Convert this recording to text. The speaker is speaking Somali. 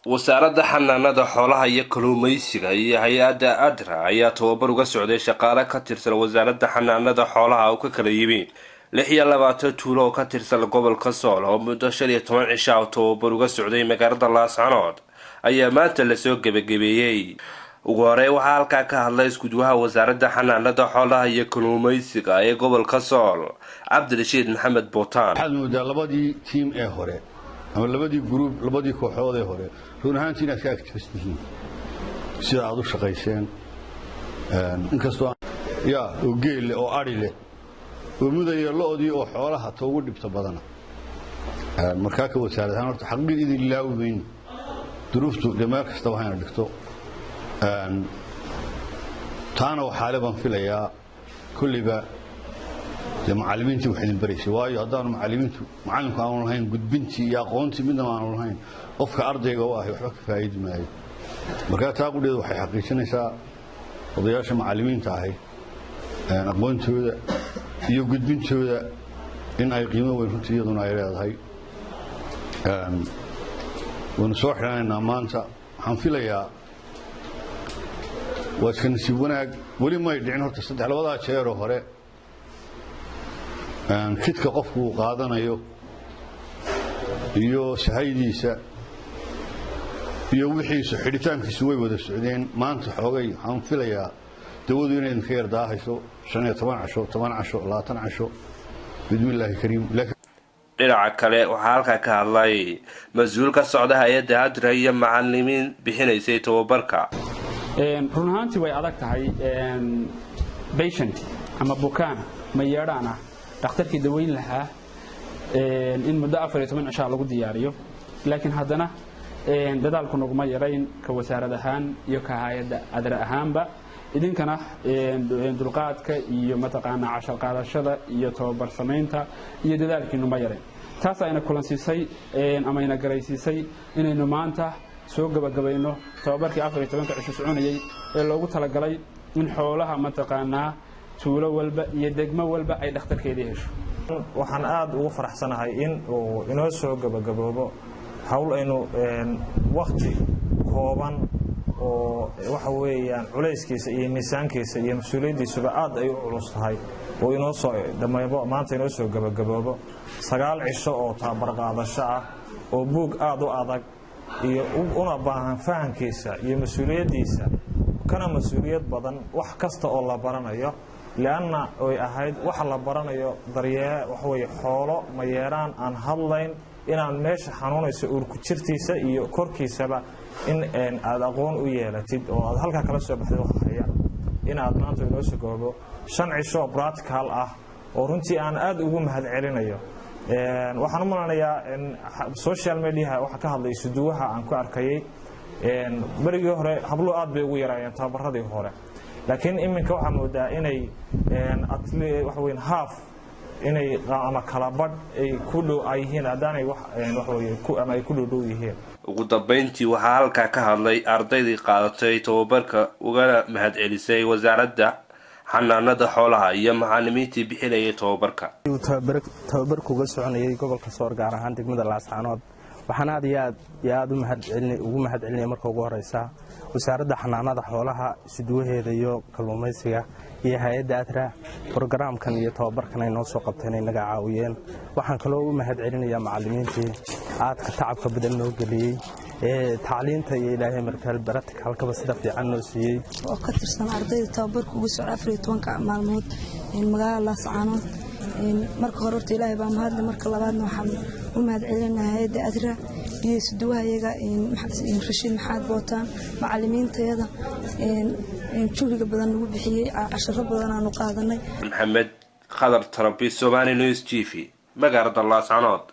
wasaaradda xanaanada xoolaha iyo kalluumaysiga iyo hay-adda ADRA ayaa tababar uga socday shaqaale ka tirsan wasaaradda xanaanada xoolaha oo ka kala yimi 26 tuulo oo ka tirsan gobolka Sool oo muddo 15 cisho oo tababar uga socday magaalada Laascaanood ayaa maanta la soo gabagabeeyay. ugu hore waxaa halkaa ka hadlay iskuduwaha wasaaradda xanaanada xoolaha iyo kalluumaysiga ee gobolka Sool Cabdirashiid Maxamed Bootaan. waxaad moodaa labadii team ee hore ama labadii group labadii kooxood ee hore run ahaantii inaad ka agtistihiin sida aad u shaqayseen inkastoo oo geel oo ari leh oo mudaya lo'dii oo xoolaha toogu dhibta badan markaa ka wasaaradahan horta xaqii idin laaween duruuftu dhammaan kasta waxaan dhigto taana waxa la baan filayaa kulliba macallimiintu waxay baraysaa waayo haddaan macallimku aan lahayn gudbintii iyo aqoontii midna aan lahayn qofka ardayga oo ah waxba ka faa'iido maayo marka taaqudheedu waxay xaqiijinaysaa odayaasha macallimiinta ahay aqoontooda iyo gudbintooda in ay qiimo weyn runtii iyaduna ay leedahay wana soo xiranaynaa maanta waxaan filayaa وكان سيبوناك ولي ما يدعين هرت الصدق على وضع شيء هراء كتك قفوا قادنا يو سهيديسا يو وحيس حديثان في سوي وذا السعودين ما أنت حوجي هم فيليا تودين إن خير داهسو سنة 18 لا 12 بسم الله الكريم لكن dhinaca kale waxaa halka ka hadlay mas'uulka socda hay'adda ADRA iyo macallimiin bixinaysay tababarka. run ahaantii way adag tahay patient ama bukaan ma yeedhaan ah dhakhtarkii daweyn lahaa in muddo 14 cisho lagu diyaariyo laakiin haddana dadaalku naguma yarayn ka wasaarad ahaan iyo ka hay'adda ADRA ahaanba idinkana dulqaadka iyo mataqaana cashar qaadashada iyo tababar sameynta iyo dadaalkiinu ma yarayn taas ayna kulansiisay ama ayna garaysiisay inaynu maanta soo gabagabayno tababarkii 14 cisho soconayay ee loogu talagalay in xoolaha mataqaana tuulo walba iyo degmo walba ay dhakhtarkeedii hesho. waxaan aad ugu faraxsanahay in uu inoo soo gabagaboobo hawl aynu waqti kooban oo waxa weeyaan culayskiisa iyo miisaankiisa iyo mas'uuliyadiisuba aad ay u culus tahay oo inoo soo dhameeyo maanta inoo soo gabagaboobo 9 cisho oo tababar qaadasho ah oo buug aad u adag iyo una baahan fahankiisa iyo mas'uuliyadiisa kana mas'uuliyad badan wax kasta oo la baranayo laana ay ahayd wax la baranayo daryee wax way xoolo ma yeeraan aan hadlayn inaan meesha xanuunayso ur ku jirtiisa iyo korkiisaba in aad aqoon u yeelatid oo aad halka kala soo baxday wax haya in aad maanta inoo soo goobo 5 cisho practical ah oo runtii aan aad ugu mahad celinayo waxaan u malanayaa in social media waxa ka hadlay suduwaha aan ku arkayay barigii hore hablo aad bay ugu yaraayeen tababaradii hore laakiin iminka waxa moodaa inay wax weyn half inay ama kala badh ay ku dhow yihiin adaanay wax weyn ku ama ay ku dhow yihiin. ugu dambeyntii waxaa halkaa ka hadlay ardaydii qaadatay tababarka ugana mahad celisay wasaaradda xanaanada xoolaha iyo macallimiintii bixinayay tababarka. tababarku uga soconayay gobolka Sool gaar ahaan degmada Laascaanood waxaan aad iyo aad ugu mahad celinay marka ugu horeysa wasaaradda xanaanada xoolaha suduwaheeda iyo kalluumaysiga iyo hay'adda ADRA programkan iyo tababarkan ay noo soo qabteen inaga caawiyeen waxaan kaloo u mahad celinayaa macallimiintii aadka tacabka badan noo geliyay tacliinta iyo ilaahay markaa baratka halka sida fiican noo siiyay oo ka tirsan ardayda tababarku ugu socda 14 maalmood magaalada Laascaanood marka hore horta ilaahay baa mahad leh marka labaadna waxaan u mahad celinayaa hay'adda ADRA iyo suduwahayaga Rashiid Maxamed Bootaan macallimiintayada juhdiga badan lagu bixiyay casharo badan aanu qaadanay. Maxamed Khadar Tarabi Somali News TV magaalada Laascaanood.